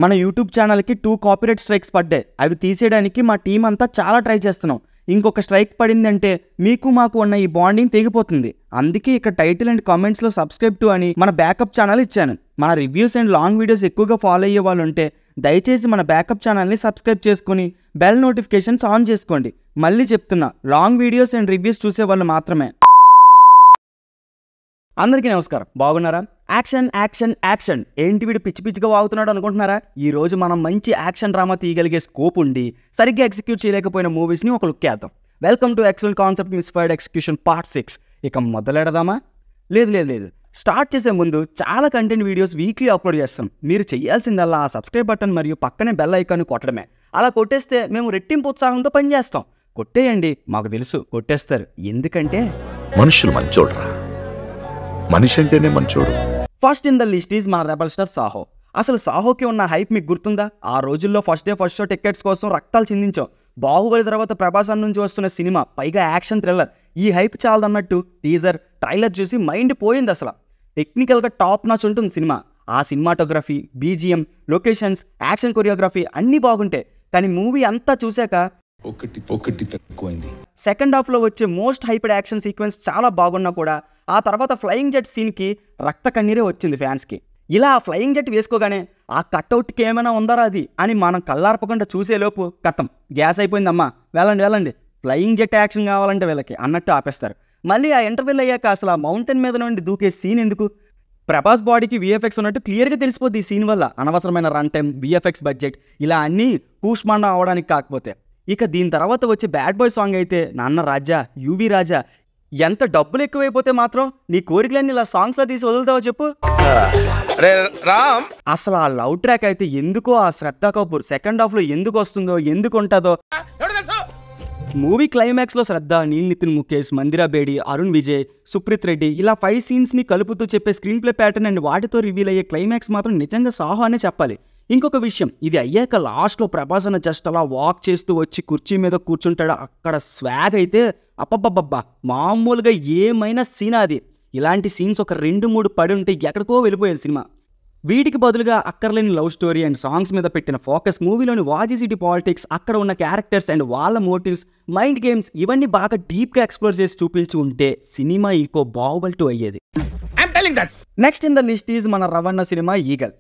మన యూట్యూబ్ ఛానల్కి 2 copyright strikes పడ్డాయి. అవి తీసేయడానికి మా టీం అంతా చాలా ట్రై చేస్తున్నాం. ఇంకొక స్ట్రైక్ పడిందంటే మీకు మాకు ఉన్న ఈ బాండింగ్ తెగిపోతుంది. అందుకే ఇక్కడ టైటిల్ అండ్ కామెంట్స్లో సబ్స్క్రైబ్ టు అని మన బ్యాకప్ ఛానల్ ఇచ్చాను. మన రివ్యూస్ అండ్ లాంగ్ వీడియోస్ ఎక్కువగా ఫాలో అయ్యే వాళ్ళు ఉంటే దయచేసి మన బ్యాకప్ ఛానల్ని సబ్స్క్రైబ్ చేసుకుని బెల్ నోటిఫికేషన్స్ ఆన్ చేసుకోండి. మళ్ళీ చెప్తున్నా, లాంగ్ వీడియోస్ అండ్ రివ్యూస్ చూసే వాళ్ళు మాత్రమే. అందరికీ నమస్కారం, బాగున్నారా? యాక్షన్ యాక్షన్ యాక్షన్ ఏంటి వీడు పిచ్చి పిచ్చిగా వాగుతున్నాడు అనుకుంటున్నారా? ఈ రోజు మనం మంచి యాక్షన్ డ్రామా తీయగలిగే స్కోప్ ఉండి సరిగ్గా ఎగ్జిక్యూట్ చేయలేకపోయిన మూవీస్ని ఒక లుక్ వేద్దాం. Welcome to excellent concept misfired execution part 6. ఇక మొదలెడదామా? లేదు, స్టార్ట్ చేసే ముందు చాలా కంటెంట్ వీడియోస్ వీక్లీ అప్లోడ్ చేస్తాం. మీరు చేయాల్సిందల్లా ఆ సబ్స్క్రైబ్ బటన్ మరియు పక్కనే బెల్ ఐకాన్ కొట్టడమే. అలా కొట్టేస్తే మేము రెట్టింపు ఉత్సాహంతో పనిచేస్తాం. కొట్టేయండి, మాకు తెలుసు కొట్టేస్తారు. ఎందుకంటే మనుషులు మంచోడ్రా, మనిషి అంటేనే మంచోడు. First in the list is మన రెబల్ స్టార్ సాహో. అసలు సాహోకి ఉన్న హైప్ మీకు గుర్తుందా? ఆ రోజుల్లో first day first show tickets కోసం రక్తాలు చిందించాం. బాహుబలి తర్వాత ప్రభాస్ నుంచి వస్తున్న సినిమా, పైగా యాక్షన్ థ్రిల్లర్. ఈ హైప్ చాలదన్నట్టు టీజర్ ట్రైలర్ చూసి మైండ్ పోయింది. అసలు టెక్నికల్గా టాప్ నాచ్ ఉంటుంది సినిమా. ఆ cinematography, BGM, locations, action choreography అన్నీ బాగుంటాయి. కానీ మూవీ అంతా చూశాక ఒకటి తక్కువైంది. సెకండ్ హాఫ్లో వచ్చే మోస్ట్ హైప్డ్ యాక్షన్ సీక్వెన్స్ చాలా బాగున్నా కూడా ఆ తర్వాత ఫ్లయింగ్ జెట్ సీన్కి రక్త కన్నీరే వచ్చింది ఫ్యాన్స్కి. ఇలా ఆ ఫ్లయింగ్ జెట్ వేసుకోగానే ఆ కట్అవుట్కి ఏమైనా ఉందరా అది అని మనం కళ్ళార్పకుండా చూసేలోపు కథం, గ్యాస్ అయిపోయిందమ్మా, వెళ్ళండి, ఫ్లయింగ్ జెట్ యాక్షన్ కావాలంటే వీళ్ళకి అన్నట్టు ఆపేస్తారు. మళ్ళీ ఆ ఇంటర్వెల్ అయ్యాక అసలు ఆ మౌంటైన్ మీద నుండి దూకే సీన్ ఎందుకు? ప్రభాస్ బాడీకి విఎఫ్ఎక్స్ ఉన్నట్టు క్లియర్గా తెలిసిపోద్ది ఈ సీన్ వల్ల. అనవసరమైన రన్ టైం, విఎఫ్ఎక్స్ బడ్జెట్ ఇలా అన్నీ కూష్మాండ అవడానికి కాకపోతే. ఇక దీని తర్వాత వచ్చే బ్యాడ్ బాయ్ సాంగ్ అయితే నాన్న రాజా, యువి రాజా, ఎంత డబ్బులు ఎక్కువైపోతే మాత్రం నీ కోరికలన్నీ ఇలా సాంగ్స్లో తీసి వదులుతావో చెప్పు. అసలు ఆ లవ్ ట్రాక్ అయితే ఎందుకో ఆ శ్రద్ధా కపూర్ సెకండ్ హాఫ్లో ఎందుకు వస్తుందో, ఎందుకు ఉంటుందో. మూవీ క్లైమాక్స్లో శ్రద్ధ, నీల్ నితిన్ ముఖేష్, మందిరా బేడి, అరుణ్ విజయ్, సుప్రీత్ రెడ్డి ఇలా 5 సీన్స్ని కలుపుతూ చెప్పే స్క్రీన్ ప్లే ప్యాటర్న్ అండ్ వాటితో రివీల్ అయ్యే క్లైమాక్స్ మాత్రం నిజంగా సాహో అనే చెప్పాలి. ఇంకొక విషయం, ఇది అయ్యాక లాస్ట్లో ప్రభాస్ అన్న జస్ట్ అలా వాక్ చేస్తూ వచ్చి కుర్చీ మీద కూర్చుంటాడు. అక్కడ స్వాగ్ అయితే అప్పబ్బబ్బబ్బా, మామూలుగా ఏమైనా సీన్ అది. ఇలాంటి సీన్స్ ఒక 2-3 పడి ఉంటే ఎక్కడికో వెళ్ళిపోయేది సినిమా. వీటికి బదులుగా అక్కర్లేని లవ్ స్టోరీ అండ్ సాంగ్స్ మీద పెట్టిన ఫోకస్, మూవీలోని వాజీ సిటీ పాలిటిక్స్, అక్కడ ఉన్న క్యారెక్టర్స్ అండ్ వాళ్ళ మోటివ్స్, మైండ్ గేమ్స్ ఇవన్నీ బాగా డీప్గా ఎక్స్ప్లోర్ చేసి చూపించి ఉంటే సినిమా ఇంకో బాహుబలి 2 అయ్యేది. Next in the list is మన రవణ సినిమా ఈగల్.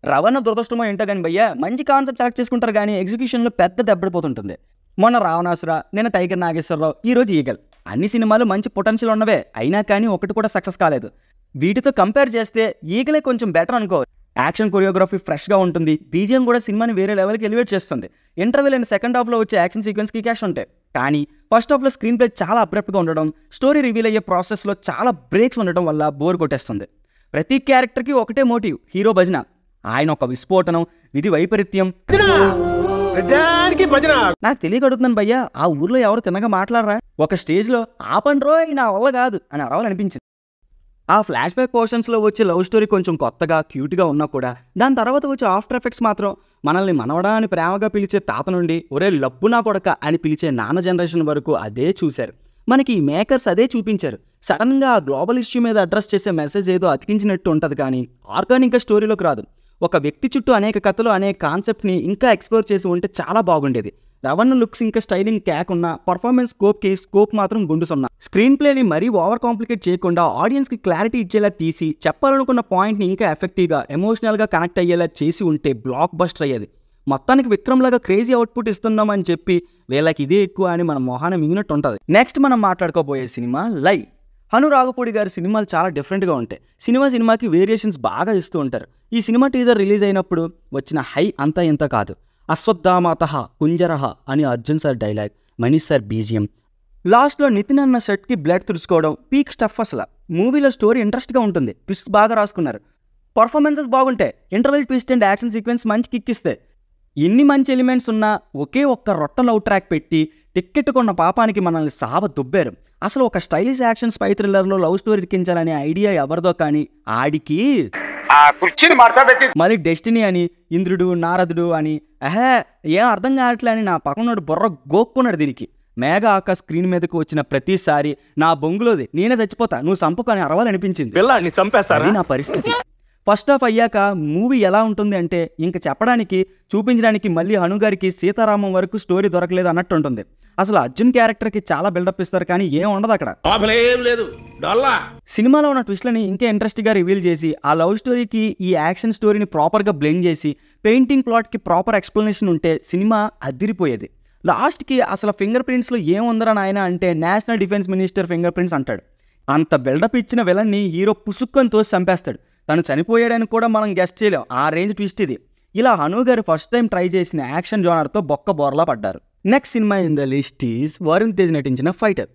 రవణ దురదృష్టమో ఏంటో కానీ భయ్యా, మంచి కాన్సెప్ట్ సెలెక్ట్ చేసుకుంటారు కానీ ఎగ్జిక్యూషన్లో పెద్ద దెబ్బడిపోతుంటుంది. మొన్న రావణాసుర, నేను టైగర్ నాగేశ్వరరావు, ఈరోజు ఈగల్. అన్ని సినిమాలు మంచి పొటెన్షియల్ ఉన్నవే, అయినా కానీ ఒకటి కూడా సక్సెస్ కాలేదు. వీటితో కంపేర్ చేస్తే ఈగలే కొంచెం బెటర్ అనుకో. యాక్షన్ కొరియోగ్రఫీ ఫ్రెష్గా ఉంటుంది, బీజిఎం కూడా సినిమాని వేరే లెవెల్కి ఎలివేట్ చేస్తుంది. ఇంటర్వెల్ అండ్ సెకండ్ హాఫ్లో వచ్చే యాక్షన్ సీక్వెన్స్కి క్యాష్ ఉంటాయి. కానీ ఫస్ట్ హాఫ్లో స్క్రీన్ ప్లే చాలా అబ్రప్ట్గా ఉండడం, స్టోరీ రివీల్ అయ్యే ప్రాసెస్లో చాలా బ్రేక్స్ ఉండడం వల్ల బోర్ కొట్టేస్తుంది. ప్రతి క్యారెక్టర్కి ఒకటే మోటివ్, హీరో భజన. ఆయన ఒక విస్ఫోటనం, విధి వైపరీత్యం. నాకు తెలియక అడుగుతున్నాను భయ్యా, ఆ ఊర్లో ఎవరు తిన్నగా మాట్లాడరా? ఒక స్టేజ్లో ఆపండి రోయ్, నా వల్ల కాదు అని అరవాలనిపించింది. ఆ ఫ్లాష్ బ్యాక్ పోర్షన్స్లో వచ్చే లవ్ స్టోరీ కొంచెం కొత్తగా క్యూట్గా ఉన్నా కూడా దాని తర్వాత వచ్చే ఆఫ్టర్ ఎఫెక్ట్స్ మాత్రం మనల్ని మనవడా అని ప్రేమగా పిలిచే తాత నుండి ఒరే లబ్బు నా కొడక అని పిలిచే నాన్న జనరేషన్ వరకు అదే చూశారు. మనకి ఈ మేకర్స్ అదే చూపించారు. సడన్గా ఆ గ్లోబల్ ఇష్యూ మీద అడ్రస్ చేసే మెసేజ్ ఏదో అతికించినట్టు ఉంటుంది కానీ ఆర్గానిక్గా స్టోరీలోకి రాదు. ఒక వ్యక్తి చుట్టూ అనేక కథలు, అనేక కాన్సెప్ట్ని ఇంకా ఎక్స్ప్లోర్ చేసి ఉంటే చాలా బాగుండేది. రవణ లుక్స్ ఇంకా స్టైలింగ్ క్యాక్ ఉన్న, పర్ఫార్మెన్స్ స్కోప్ మాత్రం గుండు సున్నా. స్క్రీన్ ప్లేని మరీ ఓవర్ కాంప్లికేట్ చేయకుండా ఆడియన్స్కి క్లారిటీ ఇచ్చేలా తీసి చెప్పాలనుకున్న పాయింట్ని ఇంకా ఎఫెక్టివ్గా, ఎమోషనల్గా కనెక్ట్ అయ్యేలా చేసి ఉంటే బ్లాక్ బస్టర్ అయ్యేది. మొత్తానికి విక్రమ్ లాగా క్రేజీ అవుట్పుట్ ఇస్తున్నామని చెప్పి వీళ్ళకి ఇదే ఎక్కువ అని మన మొహాన మింగినట్టు ఉంటుంది. నెక్స్ట్ మనం మాట్లాడుకోబోయే సినిమా లై. హను రాఘపూడి గారి సినిమాలు చాలా డిఫరెంట్గా ఉంటాయి. సినిమాకి వేరియేషన్స్ బాగా ఇస్తూ ఉంటారు. ఈ సినిమా టీజర్ రిలీజ్ అయినప్పుడు వచ్చిన హై అంతా ఇంత కాదు. అశ్వత్థామాతః కుంజరహ అని Arjun sir dialogue, Manish sir BGM, లాస్ట్లో నితిన్ అన్న షర్ట్కి బ్లడ్ తుడుచుకోవడం, పీక్ స్టఫ్. అసలు మూవీలో స్టోరీ ఇంట్రెస్ట్గా ఉంటుంది, ట్విస్ట్ బాగా రాసుకున్నారు, పర్ఫార్మెన్సెస్ బాగుంటాయి, interval twist and action sequence మంచి కిక్ ఇస్తాయి. ఎన్ని మంచి ఎలిమెంట్స్ ఉన్నా ఒకే ఒక్క రొట్ట లవ్ ట్రాక్ పెట్టి టిక్కెట్ కొన్న పాపానికి మనల్ని సావ దుబ్బారు. అసలు ఒక స్టైలిష్ యాక్షన్ స్పై థ్రిల్లర్లో లవ్ స్టోరీ ఇరికించాలనే ఐడియా ఎవరిదో కానీ ఆడికి మళ్ళీ డెస్టినీ అని, ఇంద్రుడు నారదుడు అని ఏం అర్థం కావట్లే అని నా పక్కనోడు బుర్ర గోక్కున్నాడు. దీనికి మేఘ ఆకాశ్ స్క్రీన్ మీదకు వచ్చిన ప్రతిసారి నా బొంగులోది నేనే చచ్చిపోతా, నువ్వు చంపుకొని అరవాలనిపించింది. నా పరిస్థితి ఫస్ట్ హాఫ్ అయ్యాక మూవీ ఎలా ఉంటుంది అంటే ఇంక చెప్పడానికి చూపించడానికి మళ్ళీ హనుగారికి సీతారామం వరకు స్టోరీ దొరకలేదు అన్నట్టు ఉంటుంది. అసలు అర్జున్ క్యారెక్టర్కి చాలా బిల్డప్ ఇస్తారు కానీ ఏం ఉండదు అక్కడ. సినిమాలో ఉన్న ట్విస్ట్లని ఇంకా ఇంట్రెస్ట్గా రివీల్ చేసి ఆ లవ్ స్టోరీకి ఈ యాక్షన్ స్టోరీని ప్రాపర్గా బ్లెండ్ చేసి పెయింటింగ్ ప్లాట్కి ప్రాపర్ ఎక్స్ప్లెనేషన్ ఉంటే సినిమా అదిరిపోయేది. లాస్ట్కి అసలు ఫింగర్ ప్రింట్స్లో ఏముందరా నాయన అంటే national defence minister finger prints అంటాడు. అంత బిల్డప్ ఇచ్చిన విలన్ని హీరో పుసుక్కొని తోసి చంపేస్తాడు. తను చనిపోయాడని కూడా మనం గెస్ట్ చేయలేం, ఆ రేంజ్ ట్విస్ట్ ఇది. ఇలా హను గారు ఫస్ట్ టైం ట్రై చేసిన యాక్షన్ జోనర్తో బొక్క బోర్లా పడ్డారు. Next cinema in the list is Varun Tej నటించిన ఫైటర్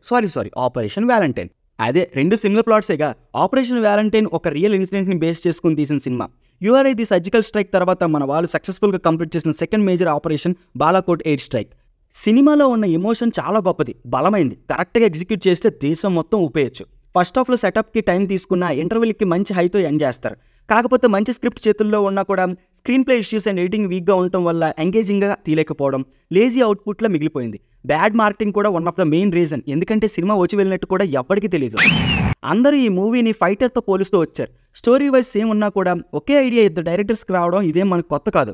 ఆపరేషన్ వ్యాలంటైన్. అదే 2 సిమిలర్ ప్లాట్సేగా. ఆపరేషన్ వ్యాలంటైన్ ఒక రియల్ ఇన్సిడెంట్ని బేస్ చేసుకుని తీసిన cinema. Uri the surgical strike తర్వాత మన వాళ్ళు సక్సెస్ఫుల్గా కంప్లీట్ చేసిన second major operation Balakot air strike. సినిమాలో ఉన్న ఎమోషన్ చాలా గొప్పది, బలమైంది. కరెక్ట్గా ఎగ్జిక్యూట్ చేస్తే దేశం మొత్తం ఊపేయచ్చు. ఫస్ట్ హాఫ్లో సెటప్కి టైం తీసుకున్న ఇంటర్వెల్కి మంచి హైతో ఎండ్ చేస్తారు. కాకపోతే మంచి స్క్రిప్ట్ చేతుల్లో ఉన్నా కూడా screen play issues and editing వీక్గా ఉండటం వల్ల ఎంగేజింగ్గా తీయలేకపోవడం, లేజీ అవుట్పుట్లో మిగిలిపోయింది. బ్యాడ్ మార్కెటింగ్ కూడా one of the main reason. ఎందుకంటే సినిమా వచ్చి వెళ్ళినట్టు కూడా ఎవ్వరికీ తెలియదు. అందరూ ఈ మూవీని ఫైటర్తో పోలుస్తూ వచ్చారు. స్టోరీ వైజ్ సేమ్ ఉన్నా కూడా ఒకే ఐడియా ఇద్దరు డైరెక్టర్స్కి రావడం ఇదేం మనకు కొత్త కాదు.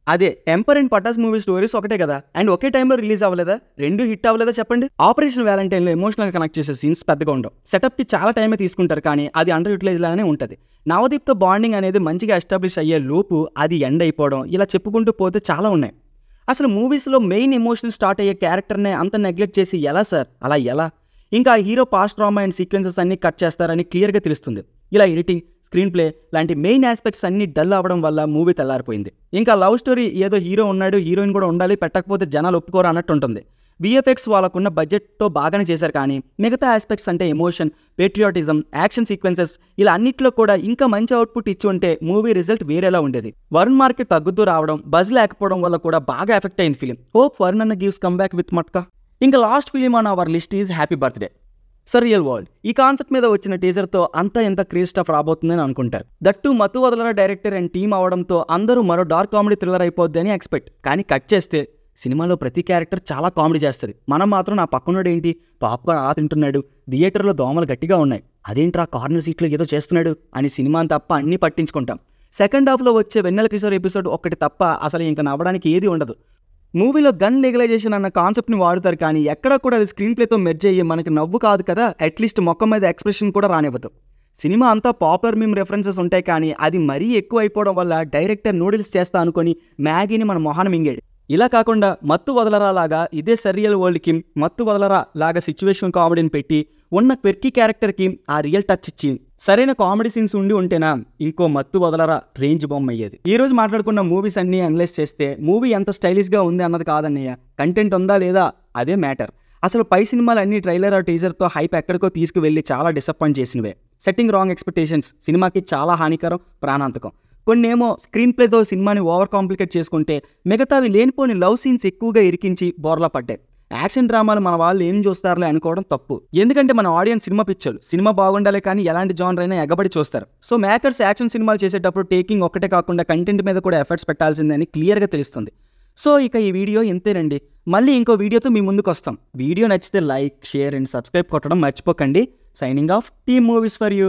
అదే Temper and Pataas movie stories ఒకటే కదా, అండ్ ఒకే టైంలో రిలీజ్ అవ్వలేదా? 2 హిట్ అవ్వలేదా చెప్పండి? ఆపరేషన్ వ్యాలంటైన్లో ఎమోషనల్ కనెక్ట్ చేసే సీన్స్ పెద్దగా ఉండవు. సెటప్కి చాలా టైమే తీసుకుంటారు కానీ అది అండర్ యూటిలైజ్ లానే ఉంటుంది. నవదీప్తో బాండింగ్ అనేది మంచిగా ఎస్టాబ్లిష్ అయ్యే లోపు అది ఎండ్ అయిపోవడం, ఇలా చెప్పుకుంటూ పోతే చాలా ఉన్నాయి. అసలు మూవీస్లో మెయిన్ ఎమోషనల్ స్టార్ట్ అయ్యే క్యారెక్టర్నే అంత నెగ్లెక్ట్ చేసి ఎలా సార్, అలా ఎలా? ఇంకా hero past drama and sequences అన్ని కట్ చేస్తారని క్లియర్గా తెలుస్తుంది. ఇలా ఎడిటింగ్, స్క్రీన్ ప్లే లాంటి మెయిన్ ఆస్పెక్ట్స్ అన్ని డల్ అవ్వడం వల్ల మూవీ తెల్లారిపోయింది. ఇంకా లవ్ స్టోరీ ఏదో హీరో ఉన్నాడు, హీరోయిన్ కూడా ఉండాలి, పెట్టకపోతే జనాలు ఒప్పుకోరు అన్నట్టు ఉంటుంది. విఎఫ్ఎక్స్ వాళ్ళకున్న బడ్జెట్తో బాగానే చేశారు కానీ మిగతా ఆస్పెక్ట్స్ అంటే ఎమోషన్, పేట్రియాటిజం, యాక్షన్ సీక్వెన్సెస్ ఇలా అన్నిట్లో కూడా ఇంకా మంచి అవుట్పుట్ ఇచ్చి ఉంటే మూవీ రిజల్ట్ వేరేలా ఉండేది. వరుణ్ మార్కెట్ తగ్గుతూ రావడం, బజ్ లేకపోవడం వల్ల కూడా బాగా ఎఫెక్ట్ అయింది ఫిలిం. హోప్ వరుణ్ అన్న gives come back with Matka. ఇంకా last film on our list is happy birthday real world. ఈ కాన్సెప్ట్ మీద వచ్చిన టీజర్తో అంతా ఎంత క్రేజ్ స్టఫ్ రాబోతుందని అనుకుంటారు. దట్టు మత్తు వదలరా డైరెక్టర్ అండ్ టీమ్ అవడంతో అందరూ మరో డార్క్ కామెడీ థ్రిల్లర్ అయిపోద్ది అని ఎక్స్పెక్ట్. కానీ కట్ చేస్తే సినిమాలో ప్రతి క్యారెక్టర్ చాలా కామెడీ చేస్తుంది. మనం మాత్రం నా పక్కనోడు ఏంటి పాప్కార్న్ అలా తింటున్నాడు, థియేటర్లో దోమలు గట్టిగా ఉన్నాయి, అదేంట్రా కార్నర్ సీట్లో ఏదో చేస్తున్నాడు అని సినిమా తప్ప అన్నీ పట్టించుకుంటాం. సెకండ్ హాఫ్లో వచ్చే వెన్నెల కిషోర్ ఎపిసోడ్ ఒకటి తప్ప అసలు ఇంకా నవ్వడానికి ఏది ఉండదు. మూవీలో గన్ లీగలైజేషన్ అన్న కాన్సెప్ట్ని వాడుతారు కానీ ఎక్కడా కూడా అది స్క్రీన్ ప్లేతో మెర్జ్ అయ్యి మనకి నవ్వు కాదు కదా, అట్లీస్ట్ మొక్క మీద ఎక్స్ప్రెషన్ కూడా రానివ్వదు. సినిమా అంతా పాపులర్ మీమ్ రెఫరెన్సెస్ ఉంటాయి కానీ అది మరీ ఎక్కువ అయిపోవడం వల్ల డైరెక్టర్ నూడిల్స్ చేస్తా అనుకొని మ్యాగీని మన మొహాన మింగాడు. ఇలా కాకుండా మత్తు వదలరా లాగా ఇదే సరియల్ వరల్డ్కి మత్తు వదలరా లాగా సిచ్యువేషన్ కామెడీని పెట్టి ఉన్న క్వెర్కీ క్యారెక్టర్కి ఆ రియల్ టచ్ ఇచ్చి సరైన కామెడీ సీన్స్ ఉండి ఉంటేనా ఇంకో మత్తు వదలరా రేంజ్ బొమ్మ అయ్యేది. ఈ రోజు మాట్లాడుకున్న మూవీస్ అన్ని అనలైజ్ చేస్తే మూవీ ఎంత స్టైలిష్గా ఉంది అన్నది కాదన్నయ్య, కంటెంట్ ఉందా లేదా అదే మ్యాటర్. అసలు పై సినిమాలు అన్ని ట్రైలర్ టీజర్తో హైప్ ఎక్కడికో తీసుకువెళ్ళి చాలా డిసప్పాయింట్ చేసినవే. సెట్టింగ్ రాంగ్ ఎక్స్పెక్టేషన్స్ సినిమాకి చాలా హానికరం, ప్రాణాంతకం. కొన్ని ఏమో స్క్రీన్ ప్లేతో సినిమాని ఓవర్ కాంప్లికేట్ చేసుకుంటే మిగతావి లేనిపోని లవ్ సీన్స్ ఎక్కువగా ఇరికించి బోర్లా పడ్డాయి. యాక్షన్ డ్రామాలు మన వాళ్ళు ఏం చూస్తారులే అనుకోవడం తప్పు. ఎందుకంటే మన ఆడియన్స్ సినిమా పిక్చర్లు, సినిమా బాగుండాలి కానీ ఎలాంటి జానర్ అయినా ఎగబడి చూస్తారు. సో మేకర్స్ యాక్షన్ సినిమాలు చేసేటప్పుడు టేకింగ్ ఒక్కటే కాకుండా కంటెంట్ మీద కూడా ఎఫర్ట్స్ పెట్టాల్సిందని క్లియర్గా తెలుస్తుంది. సో ఇక ఈ వీడియో ఇంతేనండి. మళ్ళీ ఇంకో వీడియోతో మీ ముందుకు వస్తాం. వీడియో నచ్చితే లైక్, షేర్ అండ్ సబ్స్క్రైబ్ కొట్టడం మర్చిపోకండి. Signing off, team movies for you.